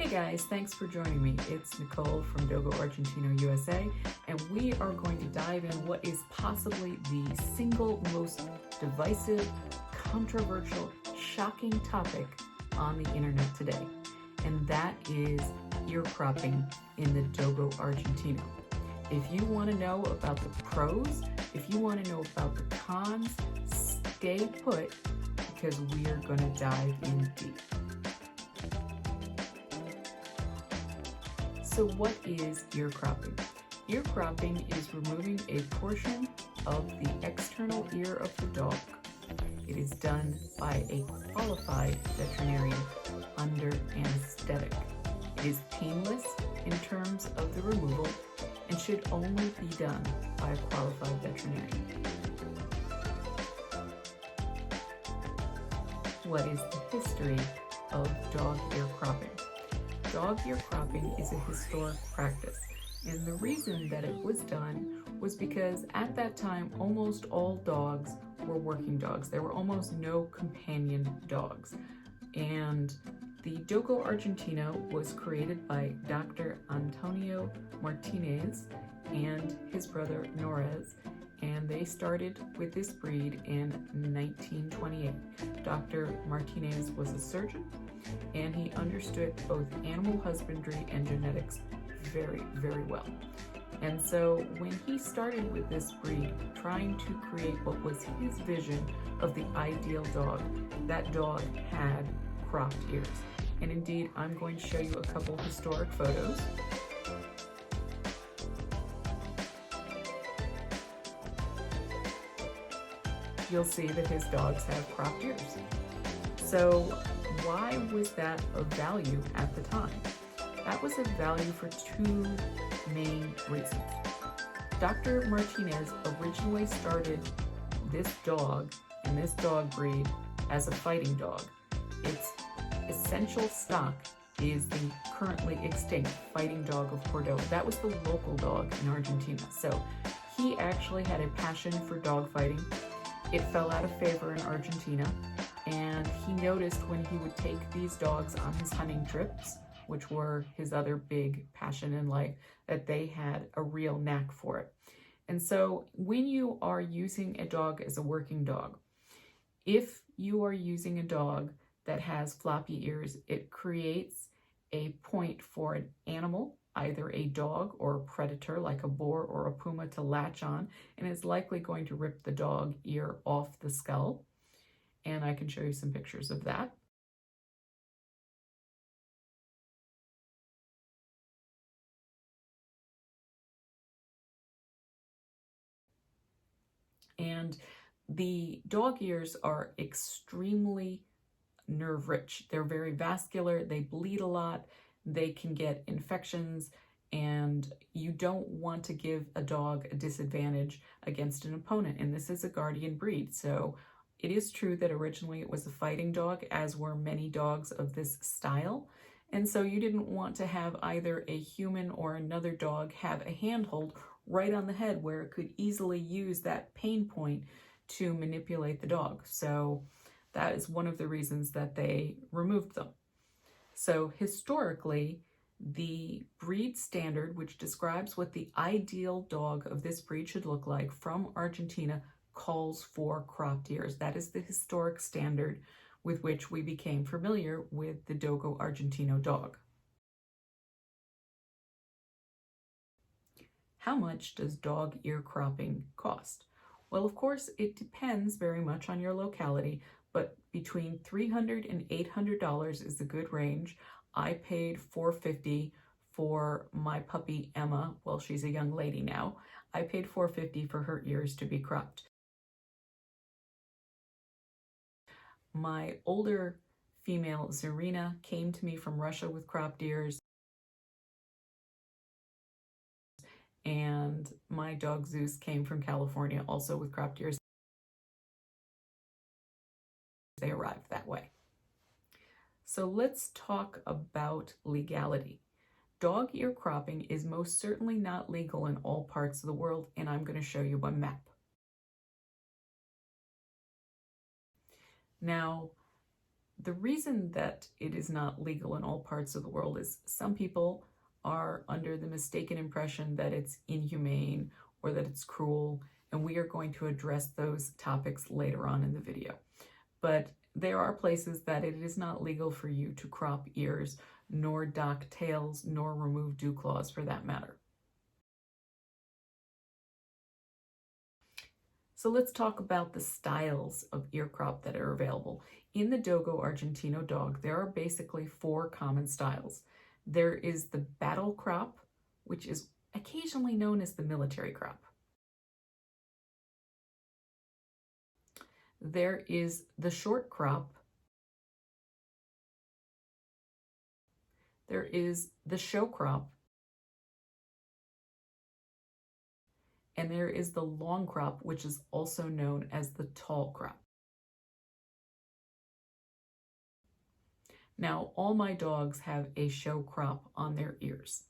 guys, thanks for joining me. It's Nicole from Dogo Argentino, USA, and we are going to dive in what is possibly the single most divisive, controversial, shocking topic on the internet today, and that is ear cropping in the Dogo Argentino. If you want to know about the pros, if you want to know about the cons, stay put because we are going to dive in deep. So what is ear cropping? Ear cropping is removing a portion of the external ear of the dog. It is done by a qualified veterinarian under anesthetic. It is painless in terms of the removal and should only be done by a qualified veterinarian. What is the history of dog ear cropping? Dog ear cropping is a historic practice, and the reason that it was done was because at that time almost all dogs were working dogs. There were almost no companion dogs, and the Dogo Argentino was created by Dr. Antonio Martinez and his brother Norez, and they started with this breed in 1928. Dr. Martinez was a surgeon, and he understood both animal husbandry and genetics very, very well. And so when he started with this breed, trying to create what was his vision of the ideal dog, that dog had cropped ears. And indeed, I'm going to show you a couple historic photos. You'll see that his dogs have cropped ears. So why was that of value at the time? That was of value for two main reasons. Dr. Martinez originally started this dog and this dog breed as a fighting dog. Its essential stock is the currently extinct fighting dog of Cordoba. That was the local dog in Argentina. So he actually had a passion for dog fighting. It fell out of favor in Argentina, and he noticed when he would take these dogs on his hunting trips, which were his other big passion in life, that they had a real knack for it. And so when you are using a dog as a working dog, if you are using a dog that has floppy ears, it creates a point for an animal, either a dog or a predator like a boar or a puma, to latch on, and is likely going to rip the dog ear off the skull. And I can show you some pictures of that. And the dog ears are extremely nerve-rich. They're very vascular, they bleed a lot, they can get infections, and you don't want to give a dog a disadvantage against an opponent. And this is a guardian breed, so it is true that originally it was a fighting dog, as were many dogs of this style. And so you didn't want to have either a human or another dog have a handhold right on the head where it could easily use that pain point to manipulate the dog. So that is one of the reasons that they removed them. So historically, the breed standard, which describes what the ideal dog of this breed should look like from Argentina, calls for cropped ears. That is the historic standard with which we became familiar with the Dogo Argentino dog. How much does dog ear cropping cost? Well, of course, it depends very much on your locality, but between $300 and $800 is a good range. I paid $450 for my puppy Emma. Well, she's a young lady now. I paid $450 for her ears to be cropped. My older female Zarina came to me from Russia with cropped ears, and my dog Zeus came from California also with cropped ears. They arrived that way. So let's talk about legality. Dog ear cropping is most certainly not legal in all parts of the world, and I'm going to show you a map. Now, The reason that it is not legal in all parts of the world is some people are under the mistaken impression that it's inhumane or that it's cruel, and we are going to address those topics later on in the video. But there are places that it is not legal for you to crop ears, nor dock tails, nor remove dew claws for that matter. So let's talk about the styles of ear crop that are available. In the Dogo Argentino dog, there are basically 4 common styles. There is the battle crop, which is occasionally known as the military crop. There is the short crop. There is the show crop. And there is the long crop, which is also known as the tall crop. Now, all my dogs have a show crop on their ears.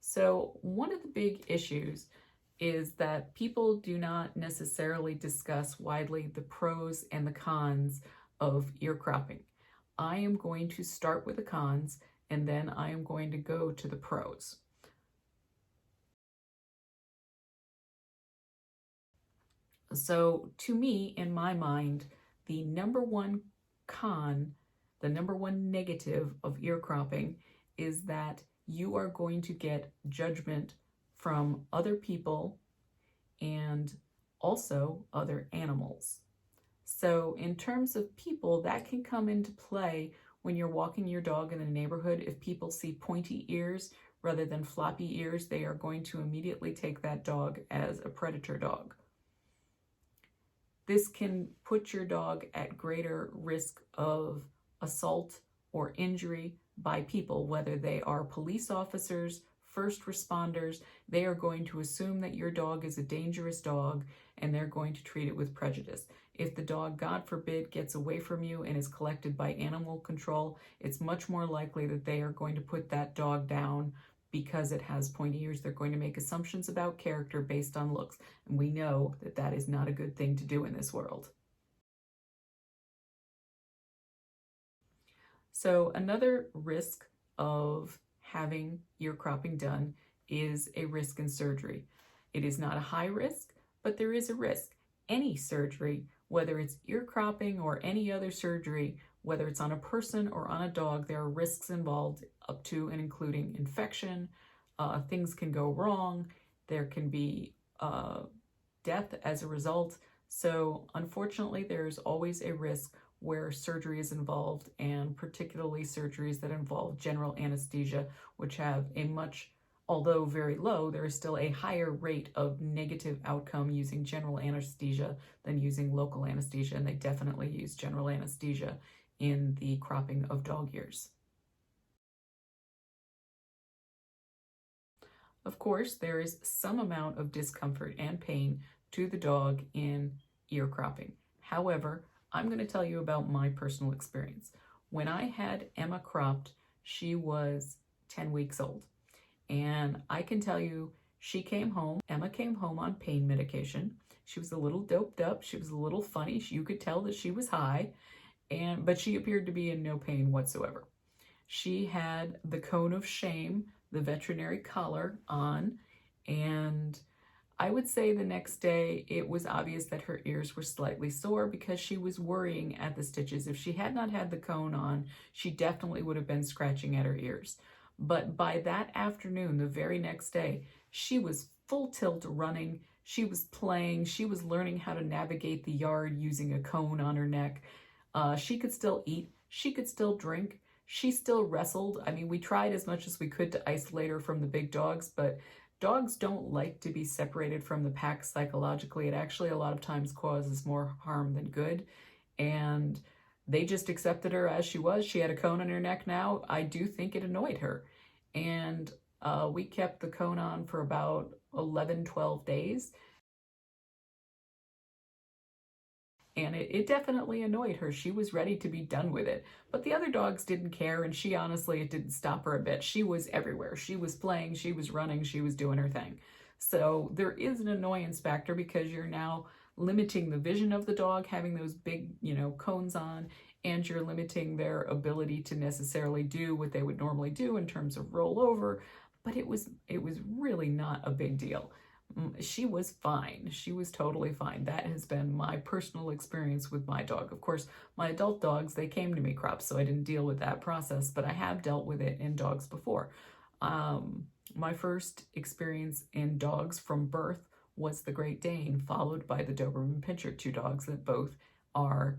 So one of the big issues is that people do not necessarily discuss widely the pros and the cons of ear cropping. I am going to start with the cons, and then I am going to go to the pros. So to me, in my mind, the number one con, the number one negative of ear cropping is that you are going to get judgment from other people and also other animals. So in terms of people, that can come into play when you're walking your dog in the neighborhood. If people see pointy ears rather than floppy ears, they are going to immediately take that dog as a predator dog. This can put your dog at greater risk of assault or injury by people, whether they are police officers, first responders. They are going to assume that your dog is a dangerous dog, and they're going to treat it with prejudice. If the dog, God forbid, gets away from you and is collected by animal control, it's much more likely that they are going to put that dog down because it has pointy ears. They're going to make assumptions about character based on looks. And we know that that is not a good thing to do in this world. So another risk of having ear cropping done is a risk in surgery. It is not a high risk, but there is a risk. Any surgery, whether it's ear cropping or any other surgery, whether it's on a person or on a dog, there are risks involved up to and including infection. Things can go wrong. There can be death as a result. So unfortunately, there's always a risk where surgery is involved, and particularly surgeries that involve general anesthesia, which have a much, although very low, there is still a higher rate of negative outcome using general anesthesia than using local anesthesia, and they definitely use general anesthesia in the cropping of dog ears. Of course, there is some amount of discomfort and pain to the dog in ear cropping. However, I'm going to tell you about my personal experience. When I had Emma cropped, she was 10 weeks old. And I can tell you, Emma came home on pain medication. She was a little doped up. She was a little funny. You could tell that she was high, but she appeared to be in no pain whatsoever. She had the cone of shame, the veterinary collar on, and I would say the next day it was obvious that her ears were slightly sore because she was worrying at the stitches. If she had not had the cone on, she definitely would have been scratching at her ears. But by that afternoon, the very next day, she was full tilt running. She was playing. She was learning how to navigate the yard using a cone on her neck. She could still eat. She could still drink. She still wrestled. I mean, we tried as much as we could to isolate her from the big dogs, but dogs don't like to be separated from the pack psychologically. It actually a lot of times causes more harm than good. And they just accepted her as she was. She had a cone on her neck now. I do think it annoyed her. And we kept the cone on for about 11, 12 days. And it definitely annoyed her. She was ready to be done with it. But the other dogs didn't care, and she honestly, it didn't stop her a bit. She was everywhere. She was playing, she was running, she was doing her thing. So there is an annoyance factor because you're now limiting the vision of the dog, having those big, cones on, and you're limiting their ability to necessarily do what they would normally do in terms of roll over. But it was really not a big deal. She was fine. She was totally fine. That has been my personal experience with my dog. Of course, my adult dogs, they came to me cropped, so I didn't deal with that process, but I have dealt with it in dogs before. My first experience in dogs from birth was the Great Dane, followed by the Doberman Pinscher, two dogs that both are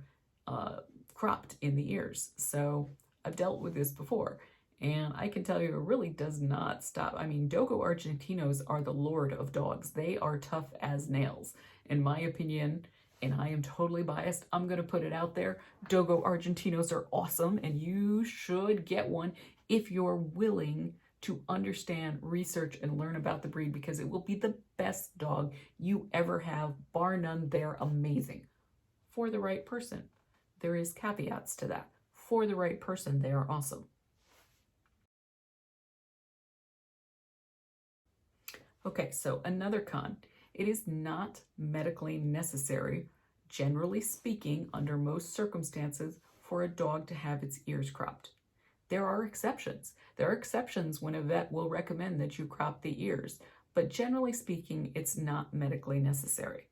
cropped in the ears. So I've dealt with this before. And I can tell you, it really does not stop. I mean, Dogo Argentinos are the lord of dogs. They are tough as nails. In my opinion, and I am totally biased, I'm going to put it out there, Dogo Argentinos are awesome, and you should get one if you're willing to understand, research, and learn about the breed, because it will be the best dog you ever have, bar none. They're amazing. For the right person. There is caveats to that. For the right person, they are awesome. Okay, so another con. It is not medically necessary, generally speaking, under most circumstances, for a dog to have its ears cropped. There are exceptions. There are exceptions when a vet will recommend that you crop the ears, but generally speaking, it's not medically necessary.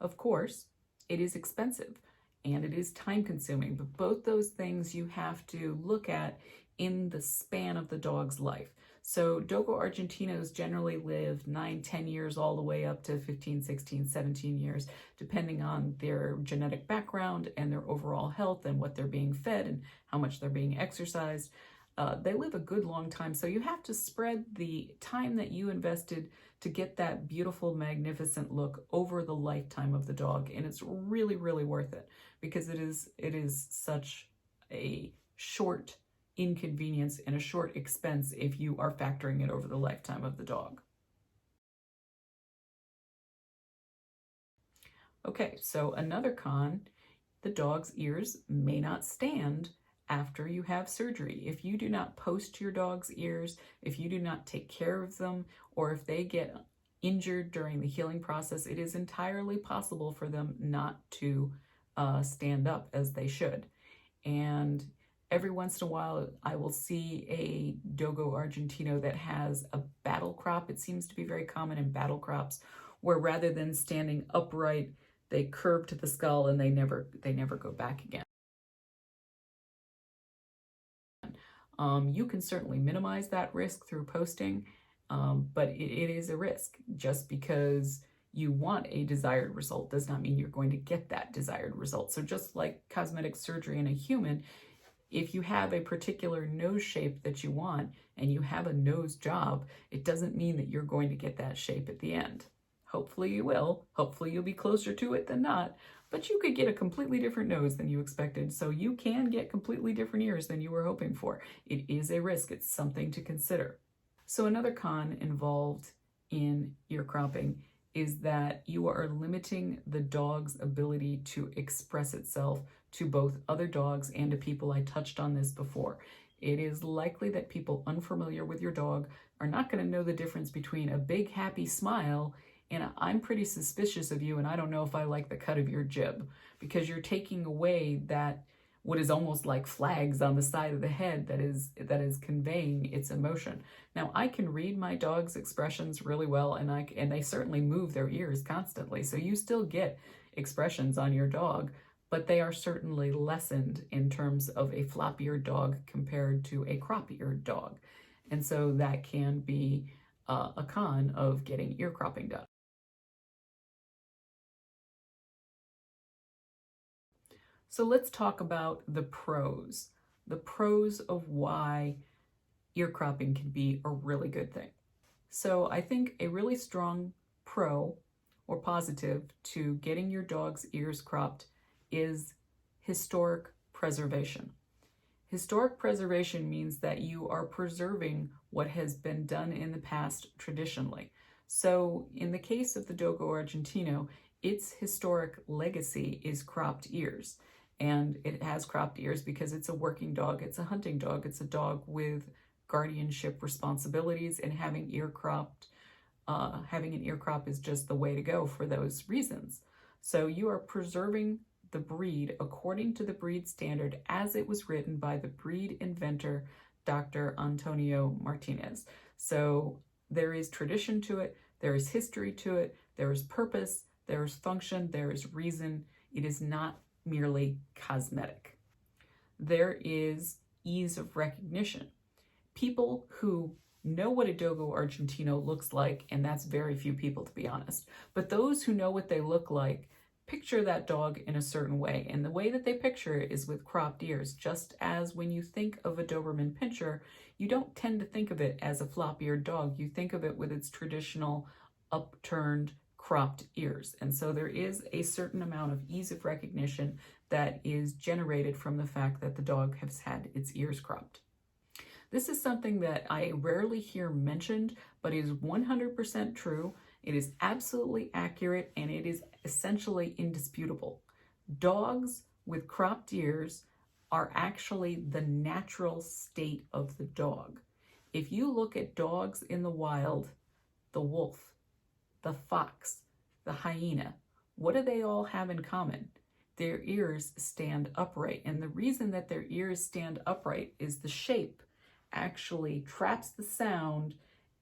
Of course, it is expensive and it is time consuming, but both those things you have to look at in the span of the dog's life. So Dogo Argentinos generally live 9-10 years all the way up to 15, 16, 17 years, depending on their genetic background and their overall health and what they're being fed and how much they're being exercised. They live a good long time, so you have to spread the time that you invested to get that beautiful, magnificent look over the lifetime of the dog, and it's really, really worth it, because it is such a short inconvenience and a short expense if you are factoring it over the lifetime of the dog. Okay, so another con, the dog's ears may not stand after you have surgery. If you do not post your dog's ears, if you do not take care of them, or if they get injured during the healing process, it is entirely possible for them not to stand up as they should. And every once in a while, I will see a Dogo Argentino that has a battle crop. It seems to be very common in battle crops, where rather than standing upright, they curve to the skull and they never go back again. You can certainly minimize that risk through posting, but it is a risk. Just because you want a desired result does not mean you're going to get that desired result. So just like cosmetic surgery in a human, if you have a particular nose shape that you want and you have a nose job, it doesn't mean that you're going to get that shape at the end. Hopefully you will. Hopefully you'll be closer to it than not. But you could get a completely different nose than you expected, so you can get completely different ears than you were hoping for. It is a risk. It's something to consider. So another con involved in ear cropping is that you are limiting the dog's ability to express itself to both other dogs and to people. I touched on this before. It is likely that people unfamiliar with your dog are not going to know the difference between a big happy smile and I'm pretty suspicious of you and I don't know if I like the cut of your jib, because you're taking away that what is almost like flags on the side of the head that is conveying its emotion. Now, I can read my dog's expressions really well, and they certainly move their ears constantly, so you still get expressions on your dog, but they are certainly lessened in terms of a flop-eared dog compared to a crop-eared dog. And so that can be a con of getting ear cropping done. So let's talk about the pros of why ear cropping can be a really good thing. So I think a really strong pro or positive to getting your dog's ears cropped is historic preservation. Historic preservation means that you are preserving what has been done in the past traditionally. So in the case of the Dogo Argentino, its historic legacy is cropped ears. And it has cropped ears because it's a working dog, it's a hunting dog, it's a dog with guardianship responsibilities, and having ear cropped having an ear crop is just the way to go for those reasons. So you are preserving the breed according to the breed standard as it was written by the breed inventor, Dr. Antonio Martinez. So there is tradition to it, there is history to it, there is purpose, there is function, there is reason. It is not merely cosmetic. There is ease of recognition. People who know what a Dogo Argentino looks like, and that's very few people to be honest, but those who know what they look like picture that dog in a certain way, and the way that they picture it is with cropped ears. Just as when you think of a Doberman Pinscher, you don't tend to think of it as a flop-eared dog. You think of it with its traditional upturned cropped ears. And so there is a certain amount of ease of recognition that is generated from the fact that the dog has had its ears cropped. This is something that I rarely hear mentioned, but is 100% true. It is absolutely accurate, and it is essentially indisputable. Dogs with cropped ears are actually the natural state of the dog. If you look at dogs in the wild, the wolf, the fox, the hyena, what do they all have in common? Their ears stand upright, and the reason that their ears stand upright is the shape actually traps the sound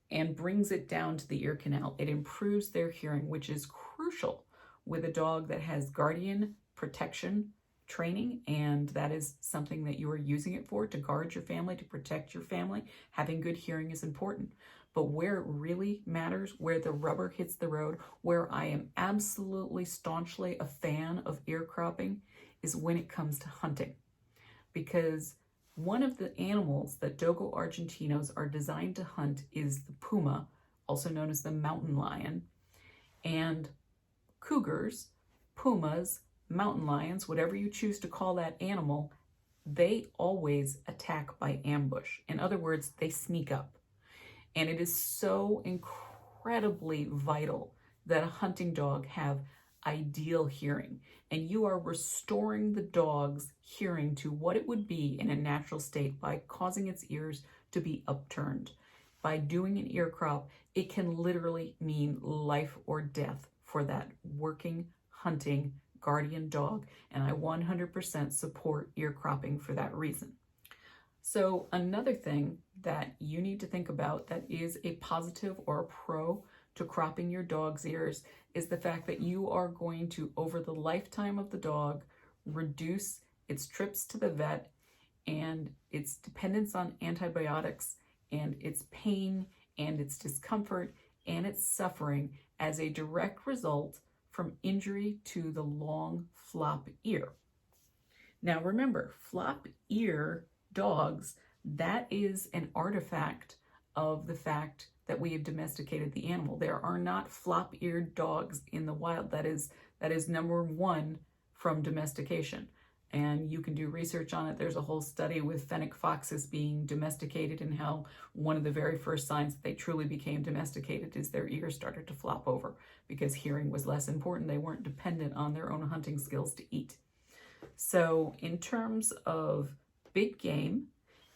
and brings it down to the ear canal. It improves their hearing, which is crucial with a dog that has guardian protection training, and that is something that you are using it for, to guard your family, to protect your family. Having good hearing is important. But where it really matters, where the rubber hits the road, where I am absolutely staunchly a fan of ear cropping, is when it comes to hunting. Because one of the animals that Dogo Argentinos are designed to hunt is the puma, also known as the mountain lion. And cougars, pumas, mountain lions, whatever you choose to call that animal, they always attack by ambush. In other words, they sneak up. And it is so incredibly vital that a hunting dog have ideal hearing, and you are restoring the dog's hearing to what it would be in a natural state by causing its ears to be upturned. By doing an ear crop, it can literally mean life or death for that working, hunting, guardian dog, and I 100% support ear cropping for that reason. So another thing that you need to think about that is a positive or a pro to cropping your dog's ears is the fact that you are going to, over the lifetime of the dog, reduce its trips to the vet and its dependence on antibiotics and its pain and its discomfort and its suffering as a direct result from injury to the long flop ear. Now remember, flop ear dogs, that is an artifact of the fact that we have domesticated the animal. There are not flop-eared dogs in the wild. That is number one from domestication. And you can do research on it. There's a whole study with fennec foxes being domesticated and how one of the very first signs that they truly became domesticated is their ears started to flop over because hearing was less important. They weren't dependent on their own hunting skills to eat. So in terms of big game,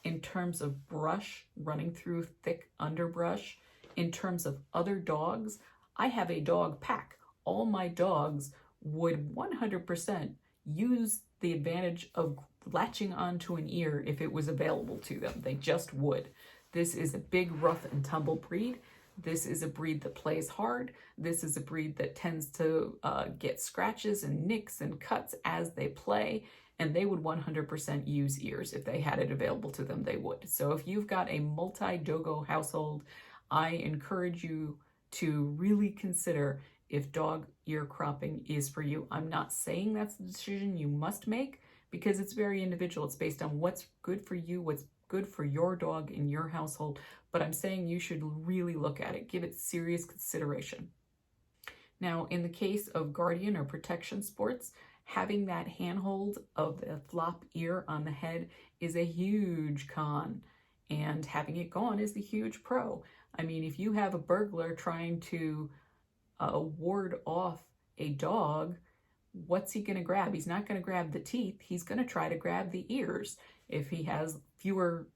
in terms of brush, running through thick underbrush, in terms of other dogs, I have a dog pack. All my dogs would 100% use the advantage of latching onto an ear if it was available to them. They just would. This is a big rough and tumble breed. This is a breed that plays hard. This is a breed that tends to get scratches and nicks and cuts as they play. And they would 100% use ears. If they had it available to them, they would. So if you've got a multi-dogo household, I encourage you to really consider if dog ear cropping is for you. I'm not saying that's the decision you must make because it's very individual. It's based on what's good for you, what's good for your dog in your household. But I'm saying you should really look at it, give it serious consideration. Now, in the case of guardian or protection sports, having that handhold of the flop ear on the head is a huge con, and having it gone is the huge pro. I mean, if you have a burglar trying to ward off a dog, what's he going to grab? He's not going to grab the teeth. He's going to try to grab the ears. If he has fewer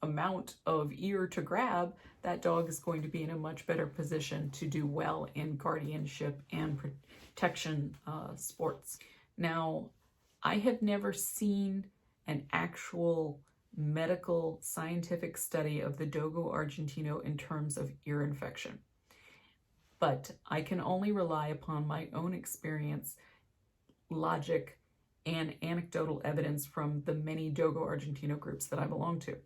amount of ear to grab, that dog is going to be in a much better position to do well in guardianship and protection sports. Now, I have never seen an actual medical scientific study of the Dogo Argentino in terms of ear infection, but I can only rely upon my own experience, logic, and anecdotal evidence from the many Dogo Argentino groups that I belong to.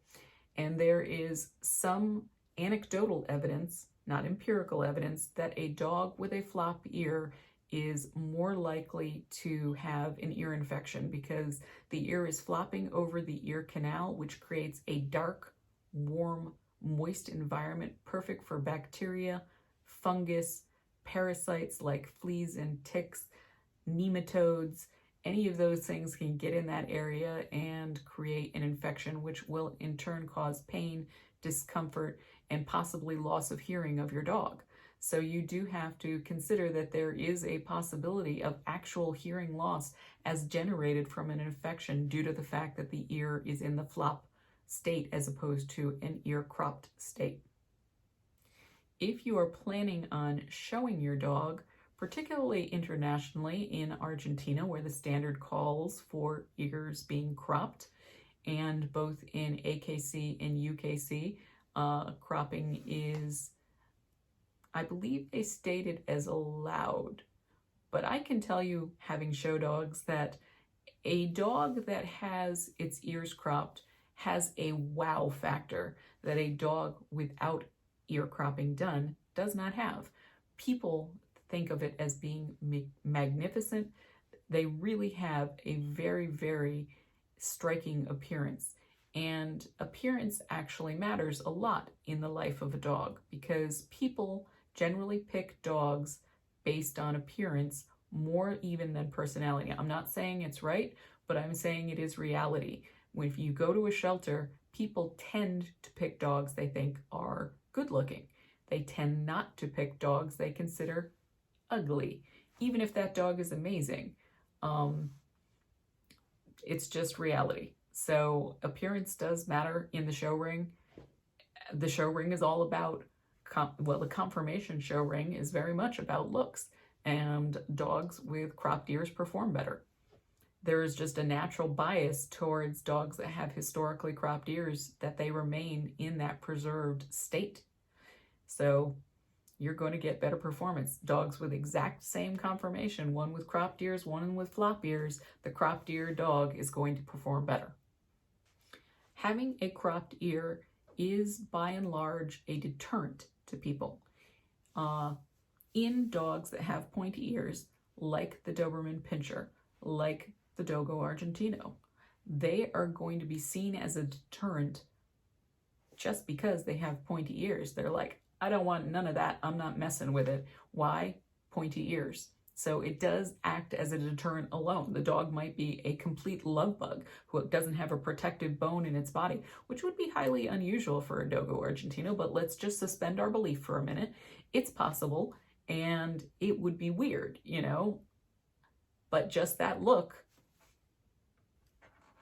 And there is some anecdotal evidence, not empirical evidence, that a dog with a flop ear is more likely to have an ear infection because the ear is flopping over the ear canal, which creates a dark, warm, moist environment perfect for bacteria, fungus, parasites like fleas and ticks, nematodes. Any of those things can get in that area and create an infection, which will in turn cause pain, discomfort, and possibly loss of hearing of your dog. So you do have to consider that there is a possibility of actual hearing loss as generated from an infection due to the fact that the ear is in the flop state as opposed to an ear cropped state. If you are planning on showing your dog, particularly internationally in Argentina, where the standard calls for ears being cropped, and both in AKC and UKC, cropping is, I believe they state it as allowed. But I can tell you, having show dogs, that a dog that has its ears cropped has a wow factor that a dog without ear cropping done does not have. People think of it as being magnificent. They really have a very, very striking appearance. And appearance actually matters a lot in the life of a dog because people generally pick dogs based on appearance more even than personality. I'm not saying it's right, but I'm saying it is reality. If you go to a shelter, people tend to pick dogs they think are good looking. They tend not to pick dogs they consider ugly, even if that dog is amazing. It's just reality. So appearance does matter in the show ring. The show ring is all about, the conformation show ring is very much about looks, and dogs with cropped ears perform better. There is just a natural bias towards dogs that have historically cropped ears that they remain in that preserved state. So you're going to get better performance. Dogs with exact same conformation, one with cropped ears, one with flop ears, the cropped ear dog is going to perform better. Having a cropped ear is by and large a deterrent to people. In dogs that have pointy ears, like the Doberman Pinscher, like the Dogo Argentino, they are going to be seen as a deterrent just because they have pointy ears. They're like, I don't want none of that. I'm not messing with it. Why? Pointy ears. So it does act as a deterrent alone. The dog might be a complete love bug who doesn't have a protective bone in its body, which would be highly unusual for a Dogo Argentino, but let's just suspend our belief for a minute. It's possible, and it would be weird, but just that look,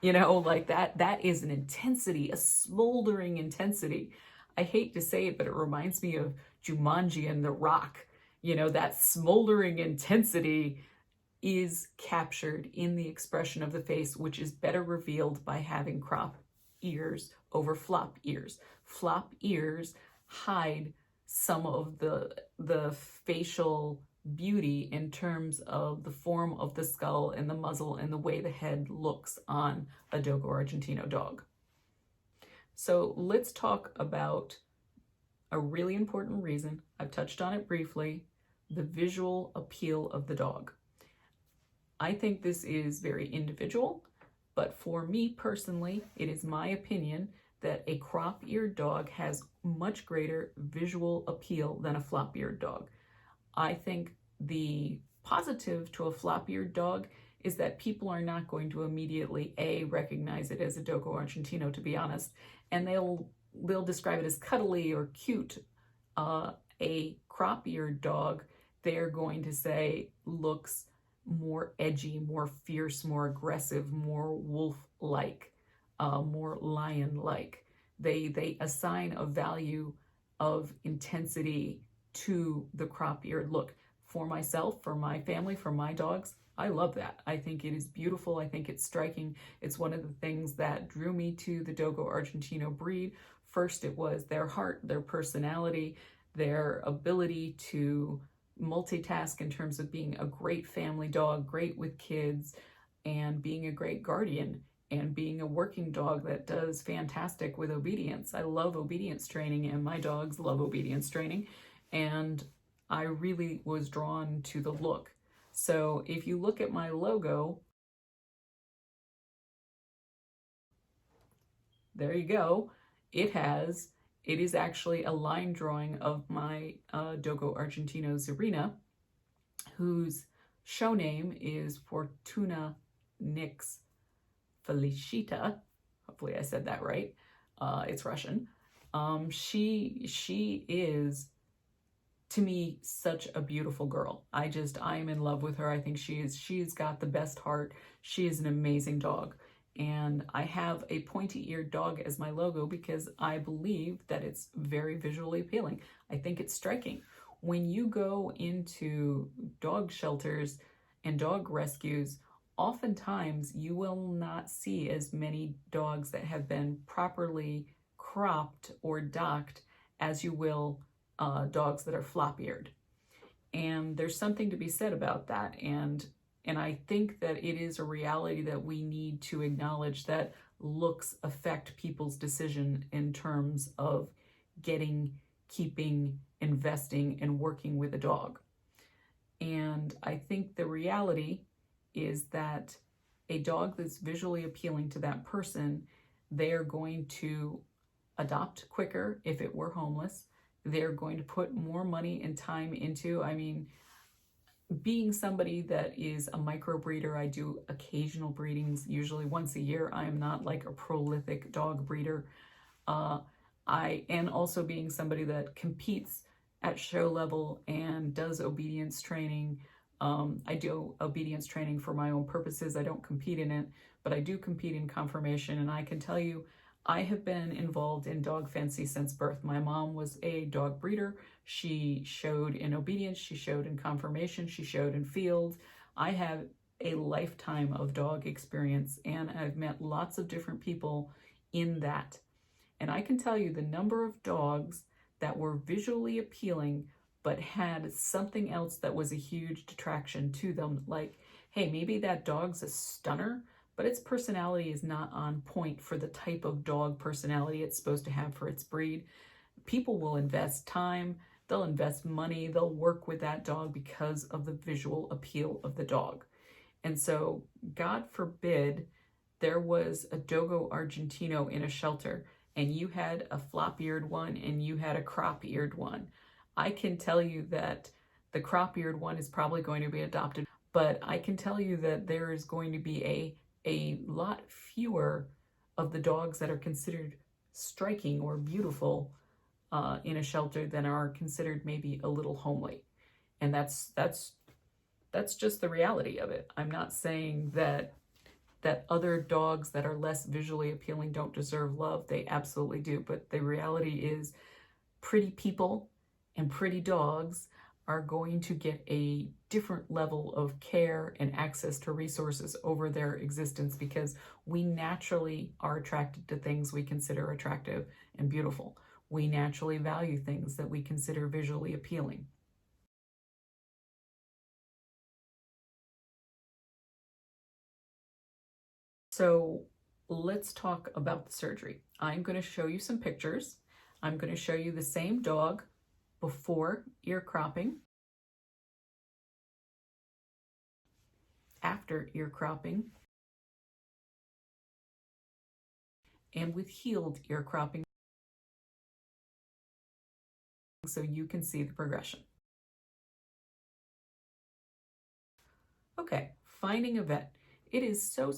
like that is an intensity, a smoldering intensity. I hate to say it, but it reminds me of Jumanji and The Rock. That smoldering intensity is captured in the expression of the face, which is better revealed by having crop ears over flop ears. Flop ears hide some of the facial beauty in terms of the form of the skull and the muzzle and the way the head looks on a Dogo Argentino dog. So let's talk about a really important reason. I've touched on it briefly, the visual appeal of the dog. I think this is very individual, but for me personally, it is my opinion that a crop-eared dog has much greater visual appeal than a flop-eared dog. I think the positive to a flop-eared dog is that people are not going to immediately recognize it as a Dogo Argentino, to be honest, and they'll describe it as cuddly or cute. A crop-eared dog, they're going to say looks more edgy, more fierce, more aggressive, more wolf-like, more lion-like. They assign a value of intensity to the crop-eared look. For myself, for my family, for my dogs, I love that. I think it is beautiful. I think it's striking. It's one of the things that drew me to the Dogo Argentino breed. First, it was their heart, their personality, their ability to multitask in terms of being a great family dog, great with kids, and being a great guardian, and being a working dog that does fantastic with obedience. I love obedience training, and my dogs love obedience training, and I really was drawn to the look. So if you look at my logo, there you go. It is actually a line drawing of my Dogo Argentino Zarina, whose show name is Fortuna Nix Felicita. Hopefully I said that right. It's Russian. She is, to me, such a beautiful girl. I am in love with her. I think she's got the best heart. She is an amazing dog. And I have a pointy-eared dog as my logo because I believe that it's very visually appealing. I think it's striking. When you go into dog shelters and dog rescues, oftentimes you will not see as many dogs that have been properly cropped or docked as you will dogs that are flop-eared. And there's something to be said about that. And I think that it is a reality that we need to acknowledge, that looks affect people's decision in terms of getting, keeping, investing, and working with a dog. And I think the reality is that a dog that's visually appealing to that person, they're going to adopt quicker if it were homeless. They're going to put more money and time into, being somebody that is a micro breeder, I do occasional breedings, usually once a year. I am not like a prolific dog breeder. And also being somebody that competes at show level and does obedience training. I do obedience training for my own purposes. I don't compete in it, but I do compete in conformation. And I can tell you, I have been involved in dog fancy since birth. My mom was a dog breeder. She showed in obedience, she showed in conformation, she showed in field. I have a lifetime of dog experience, and I've met lots of different people in that. And I can tell you the number of dogs that were visually appealing but had something else that was a huge detraction to them. Like, hey, maybe that dog's a stunner, but its personality is not on point for the type of dog personality it's supposed to have for its breed. People will invest time, they'll invest money, they'll work with that dog because of the visual appeal of the dog. And so, God forbid, there was a Dogo Argentino in a shelter and you had a flop-eared one and you had a crop-eared one. I can tell you that the crop-eared one is probably going to be adopted, but I can tell you that there is going to be a lot fewer of the dogs that are considered striking or beautiful in a shelter than are considered maybe a little homely. And that's just the reality of it. I'm not saying that other dogs that are less visually appealing don't deserve love. They absolutely do. But the reality is, pretty people and pretty dogs are going to get a different level of care and access to resources over their existence, because we naturally are attracted to things we consider attractive and beautiful. We naturally value things that we consider visually appealing. So let's talk about the surgery. I'm going to show you some pictures. I'm going to show you the same dog before ear cropping, after ear cropping, and with healed ear cropping, so you can see the progression. Okay, finding a vet. It is so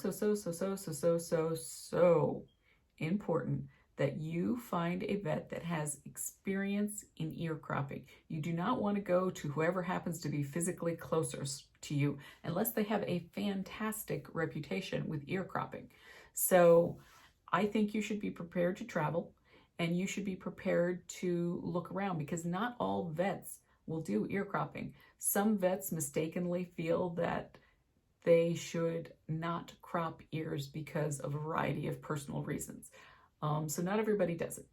important that you find a vet that has experience in ear cropping. You do not want to go to whoever happens to be physically closer to you unless they have a fantastic reputation with ear cropping. So I think you should be prepared to travel. and you should be prepared to look around, because not all vets will do ear cropping. Some vets mistakenly feel that they should not crop ears because of a variety of personal reasons. So not everybody does it.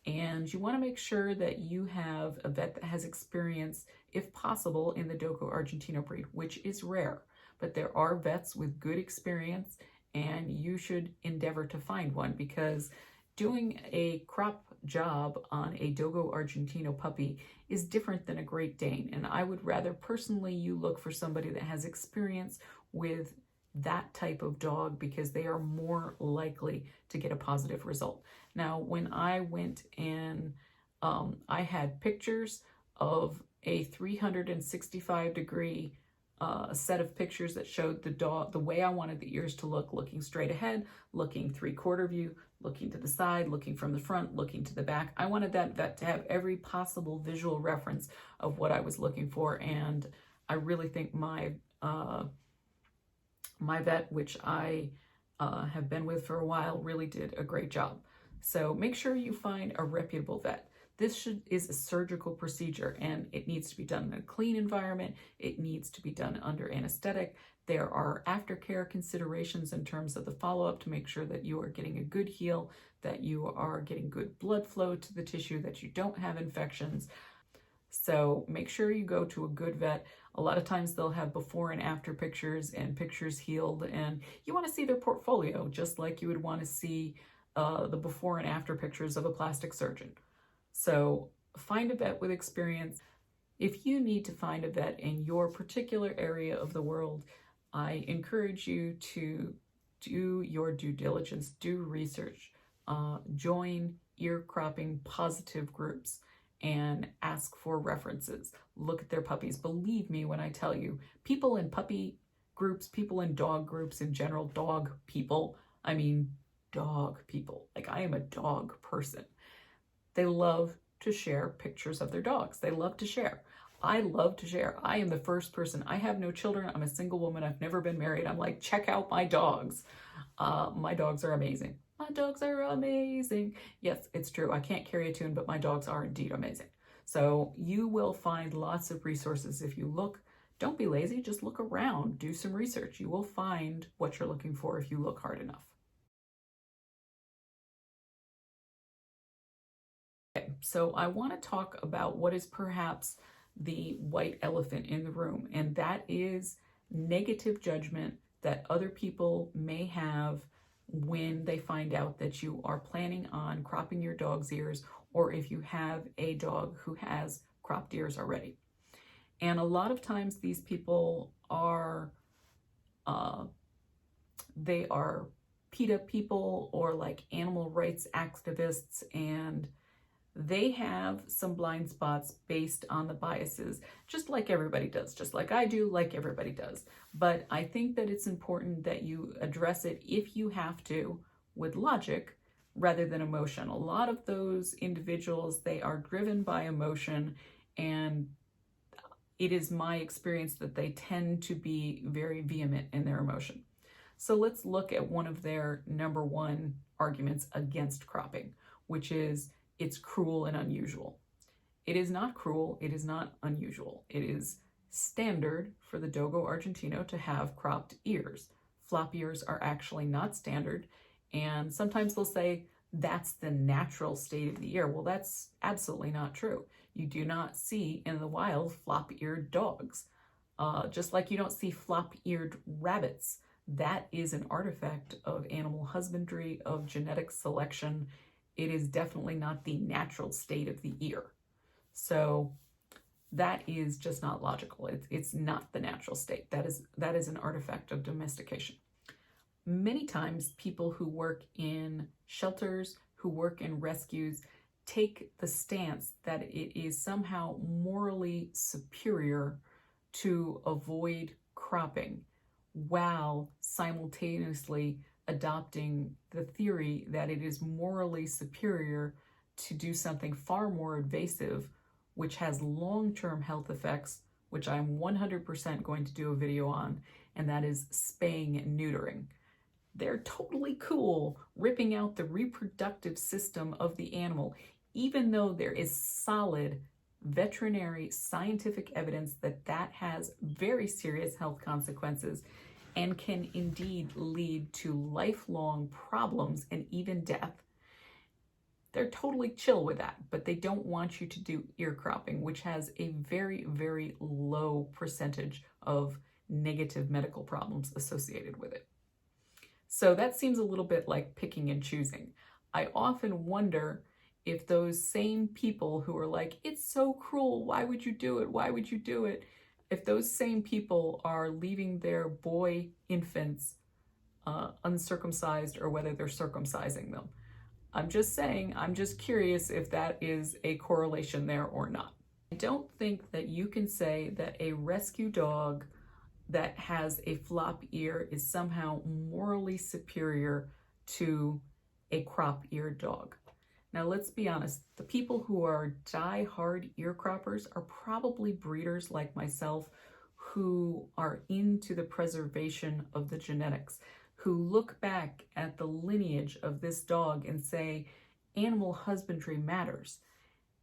And you want to make sure that you have a vet that has experience, if possible, in the Dogo Argentino breed, which is rare. But there are vets with good experience, and you should endeavor to find one, because doing a crop job on a Dogo Argentino puppy is different than a Great Dane. And I would rather personally you look for somebody that has experience with that type of dog, because they are more likely to get a positive result. Now, when I went and I had pictures of a 365-degree set of pictures that showed the dog the way I wanted the ears to look, looking straight ahead, looking 3/4 view, looking to the side, looking from the front, looking to the back. I wanted that vet to have every possible visual reference of what I was looking for, and I really think my vet, which I have been with for a while, really did a great job. So make sure you find a reputable vet. This is a surgical procedure, and it needs to be done in a clean environment. It needs to be done under anesthetic. There are aftercare considerations in terms of the follow-up to make sure that you are getting a good heal, that you are getting good blood flow to the tissue, that you don't have infections. So make sure you go to a good vet. A lot of times they'll have before and after pictures and pictures healed, and you want to see their portfolio just like you would want to see the before and after pictures of a plastic surgeon. So find a vet with experience. If you need to find a vet in your particular area of the world, I encourage you to do your due diligence, do research, join ear cropping positive groups, and ask for references. Look at their puppies. Believe me when I tell you, people in puppy groups, people in dog groups in general, dog people, I mean dog people, like I am a dog person. They love to share pictures of their dogs. They love to share. I love to share. I am the first person. I have no children. I'm a single woman. I've never been married. I'm like, check out my dogs. My dogs are amazing. My dogs are amazing. Yes, it's true. I can't carry a tune, but my dogs are indeed amazing. So you will find lots of resources if you look. Don't be lazy. Just look around. Do some research. You will find what you're looking for if you look hard enough. Okay, so I want to talk about what is perhaps the white elephant in the room, and that is negative judgment that other people may have when they find out that you are planning on cropping your dog's ears, or if you have a dog who has cropped ears already. And a lot of times these people are they are PETA people or like animal rights activists, and they have some blind spots based on the biases, just like everybody does, just like I do, like everybody does. But I think that it's important that you address it, if you have to, with logic rather than emotion. A lot of those individuals, they are driven by emotion, and it is my experience that they tend to be very vehement in their emotion. So let's look at one of their number one arguments against cropping, which is it's cruel and unusual. It is not cruel. It is not unusual. It is standard for the Dogo Argentino to have cropped ears. Flop ears are actually not standard, and sometimes they'll say that's the natural state of the ear. Well, that's absolutely not true. You do not see in the wild flop-eared dogs, just like you don't see flop-eared rabbits. That is an artifact of animal husbandry, of genetic selection. It is definitely not the natural state of the ear. So that is just not logical. It's not the natural state. That is an artifact of domestication. Many times people who work in shelters, who work in rescues, take the stance that it is somehow morally superior to avoid cropping, while simultaneously adopting the theory that it is morally superior to do something far more invasive, which has long-term health effects, which I'm 100% going to do a video on, and that is spaying and neutering. they're totally cool ripping out the reproductive system of the animal, even though there is solid veterinary scientific evidence that that has very serious health consequences and can indeed lead to lifelong problems and even death. They're totally chill with that, but they don't want you to do ear cropping, which has a very, very low percentage of negative medical problems associated with it. So that seems a little bit like picking and choosing. I often wonder if those same people who are like, it's so cruel, why would you do it? Why would you do it? If those same people are leaving their boy infants uncircumcised, or whether they're circumcising them. I'm just saying, I'm just curious if that is a correlation there or not. I don't think that you can say that a rescue dog that has a flop ear is somehow morally superior to a crop-eared dog. Now, let's be honest, the people who are die-hard ear croppers are probably breeders like myself who are into the preservation of the genetics, who look back at the lineage of this dog and say, animal husbandry matters.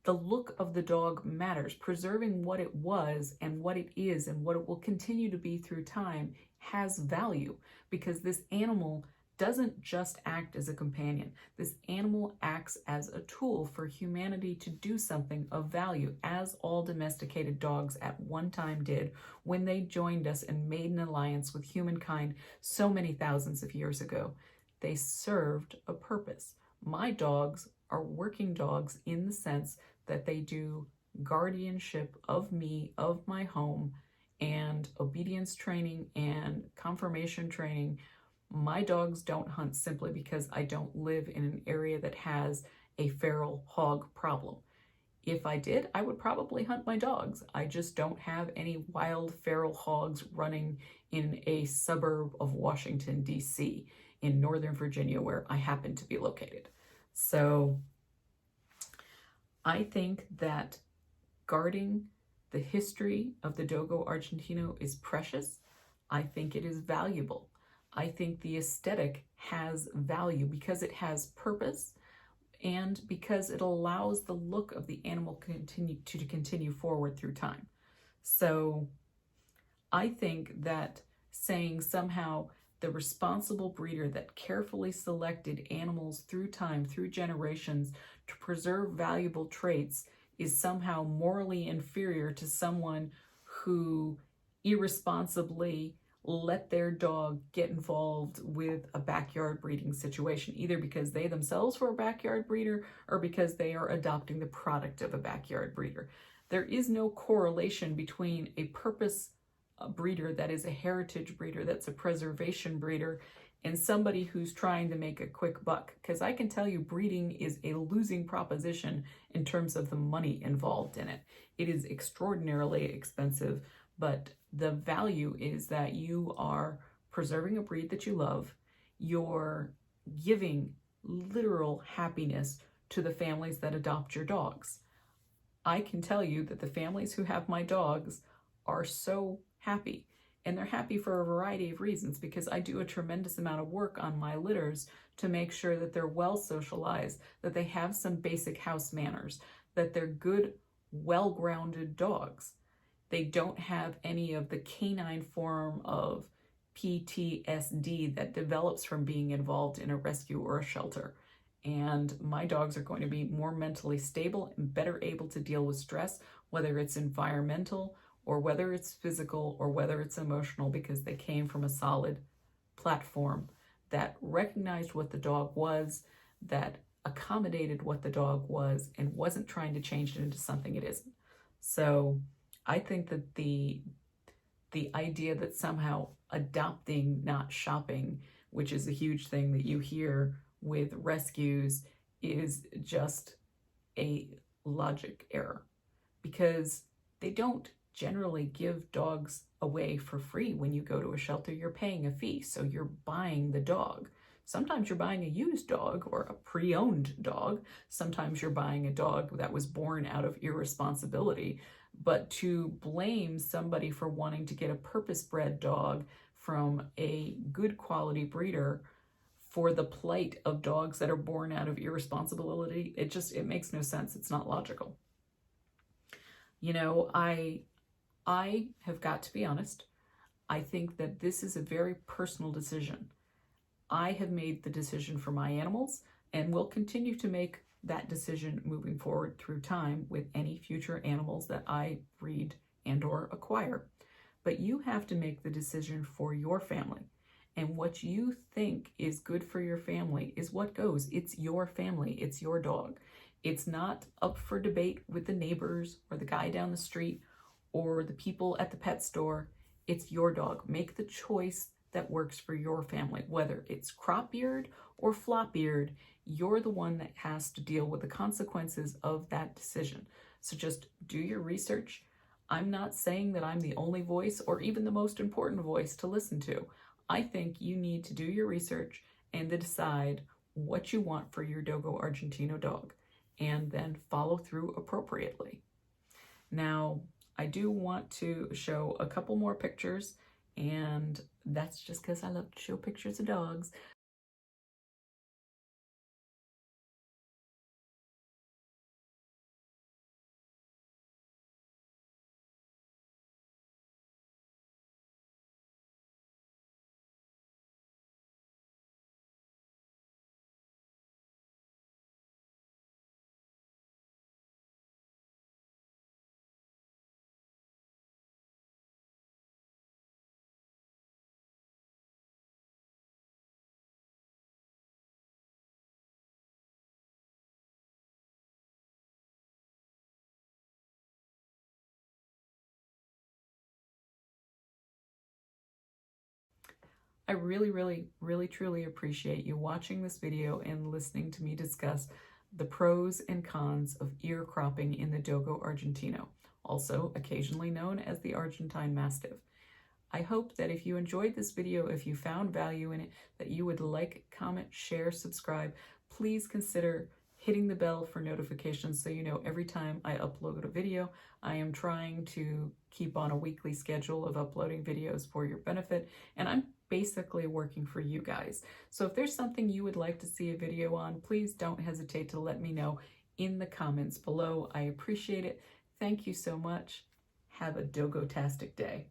The look of the dog matters. Preserving what it was and what it is and what it will continue to be through time has value, because this animal doesn't just act as a companion. This animal acts as a tool for humanity to do something of value, as all domesticated dogs at one time did when they joined us and made an alliance with humankind so many thousands of years ago. They served a purpose. My dogs are working dogs in the sense that they do guardianship of me, of my home, and obedience training and confirmation training. My dogs don't hunt simply because I don't live in an area that has a feral hog problem. If I did, I would probably hunt my dogs. I just don't have any wild feral hogs running in a suburb of Washington, D.C., in Northern Virginia, where I happen to be located. So I think that guarding the history of the Dogo Argentino is precious. I think it is valuable. I think the aesthetic has value because it has purpose and because it allows the look of the animal to continue forward through time. So I think that saying somehow the responsible breeder that carefully selected animals through time, through generations, to preserve valuable traits is somehow morally inferior to someone who irresponsibly let their dog get involved with a backyard breeding situation, either because they themselves were a backyard breeder or because they are adopting the product of a backyard breeder. There is no correlation between a purpose breeder that is a heritage breeder, that's a preservation breeder, and somebody who's trying to make a quick buck. Because I can tell you breeding is a losing proposition in terms of the money involved in it. It is extraordinarily expensive, but the value is that you are preserving a breed that you love. You're giving literal happiness to the families that adopt your dogs. I can tell you that the families who have my dogs are so happy. And they're happy for a variety of reasons, because I do a tremendous amount of work on my litters to make sure that they're well socialized, that they have some basic house manners, that they're good, well-grounded dogs. They don't have any of the canine form of PTSD that develops from being involved in a rescue or a shelter. And my dogs are going to be more mentally stable and better able to deal with stress, whether it's environmental or whether it's physical or whether it's emotional, because they came from a solid platform that recognized what the dog was, that accommodated what the dog was, and wasn't trying to change it into something it isn't. So I think that the idea that somehow adopting, not shopping, which is a huge thing that you hear with rescues, is just a logic error, because they don't generally give dogs away for free. When you go to a shelter, you're paying a fee, so you're buying the dog. Sometimes you're buying a used dog or a pre-owned dog. Sometimes you're buying a dog that was born out of irresponsibility. But to blame somebody for wanting to get a purpose-bred dog from a good quality breeder for the plight of dogs that are born out of irresponsibility. It makes no sense. It's not logical. You know, I have got to be honest. I think that this is a very personal decision. I have made the decision for my animals and will continue to make that decision moving forward through time with any future animals that I breed and or acquire. But you have to make the decision for your family. And what you think is good for your family is what goes. It's your family. It's your dog. It's not up for debate with the neighbors or the guy down the street or the people at the pet store. It's your dog. Make the choice that works for your family, whether it's crop-eared or flop-eared. You're the one that has to deal with the consequences of that decision. So just do your research. I'm not saying that I'm the only voice or even the most important voice to listen to. I think you need to do your research and to decide what you want for your Dogo Argentino dog and then follow through appropriately. Now, I do want to show a couple more pictures, and that's just because I love to show pictures of dogs. I really, truly appreciate you watching this video and listening to me discuss the pros and cons of ear cropping in the Dogo Argentino, also occasionally known as the Argentine Mastiff. I hope that if you enjoyed this video, if you found value in it, that you would like, comment, share, subscribe. Please consider hitting the bell for notifications so you know every time I upload a video. I am trying to keep on a weekly schedule of uploading videos for your benefit, and I'm basically working for you guys. So if there's something you would like to see a video on, please don't hesitate to let me know in the comments below. I appreciate it. Thank you so much. Have a Dogo-tastic day.